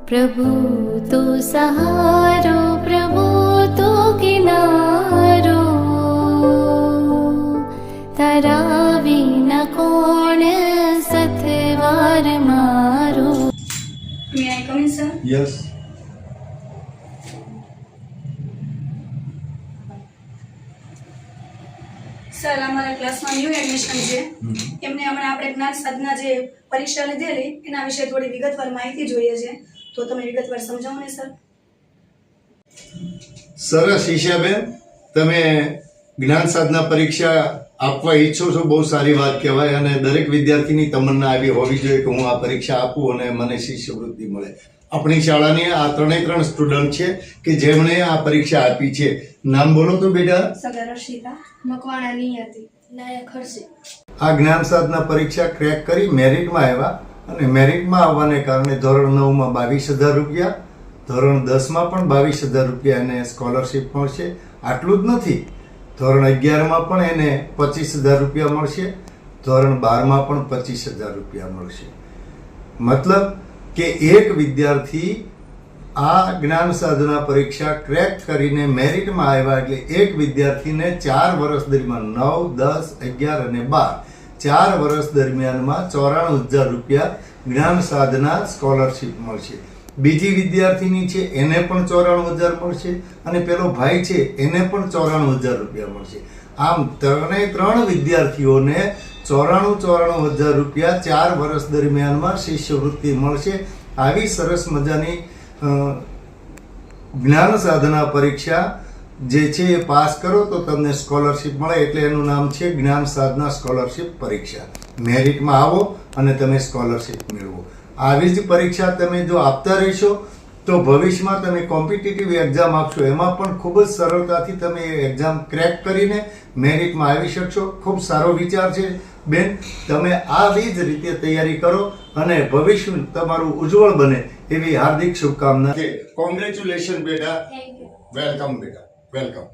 प्रभु तो सहारो, प्रभु तो किनारो, तारा विना कोण सतवार मारो. May I come in, sir? Yes. Sir અમારા ક્લાસમાં ન્યૂ એડમિશન છે એમને હમણાં આપણે જ્ઞાન સાધના જે પરીક્ષા લીધેલી એના વિશે થોડી વિગતવાર માહિતી જોઈએ છે તો તમે વિગતવાર સમજાવો ને સર. સરસ ઈશાબેન, તમે જ્ઞાન સાધના પરીક્ષા આપવા ઈચ્છો છો, બહુ સારી વાત કહેવાય. અને દરેક વિદ્યાર્થીની તમન્ના આવી હોવી જોઈએ કે હું આ પરીક્ષા આપું અને મને શિષ્યવૃત્તિ મળે. આપણી શાળાની આ ત્રણે સ્ટુડન્ટ છે કે જેમણે આ પરીક્ષા આપી છે. નામ બોલો તો બેટા. સગર રશિકા, મકવાણા નિયતિ, નાયક હર્ષિત. આ જ્ઞાન સાધના પરીક્ષા ક્રેક કરી મેરિટમાં આવ્યા અને મેરિટમાં આવવાને કારણે ધોરણ 9 માં 22,000 રૂપિયા, ધોરણ 10 માં પણ 22,000 રૂપિયા એને સ્કોલરશીપ મળશે. આટલું જ નથી, ધોરણ 11 માં પણ એને 25,000 રૂપિયા મળશે, ધોરણ 12 માં પણ 25,000 રૂપિયા મળશે. મતલબ કે એક વિદ્યાર્થી આ જ્ઞાન સાધના પરીક્ષા ક્રેક કરીને મેરિટમાં આવ્યા એટલે એક વિદ્યાર્થીને 4 વર્ષ દરમિયાન 9, 10, 11 અને 12 4 વર્ષ દરમિયાનમાં 94,000 રૂપિયા જ્ઞાન સાધના સ્કોલરશીપ મળશે. બીજી વિદ્યાર્થીની છે એને પણ 94,000 મળશે અને પેલો ભાઈ છે એને પણ 94,000 રૂપિયા મળશે. આમ ત્રણ વિદ્યાર્થીઓને 94,000 રૂપિયા 4 વર્ષ દરમિયાનમાં શિષ્યવૃત્તિ મળશે. આવી સરસ મજાની જ્ઞાન સાધના પરીક્ષા જે છે એ પાસ કરો તો તમને સ્કોલરશીપ મળે, એટલે એનું નામ છે જ્ઞાન સાધના સ્કોલરશીપ પરીક્ષા. મેરિટમાં આવો અને તમે સ્કોલરશીપ મેળવો. આવી જ પરીક્ષા તમે જો આપતા રહેશો તો ભવિષ્યમાં તમે કોમ્પિટિટિવ એક્ઝામ આપશો, એમાં પણ ખૂબ જ સરળતાથી તમે એક્ઝામ ક્રેક કરીને મેરિટમાં આવી શકશો. ખૂબ સારો વિચાર છે બેન, તમે આવી જ રીતે તૈયારી કરો અને ભવિષ્ય તમારું ઉજ્જવળ બને એવી હાર્દિક શુભકામના. કોંગ્રેચ્યુલેશન બેટા. Thank you. વેલકમ બેટા, વેલકમ.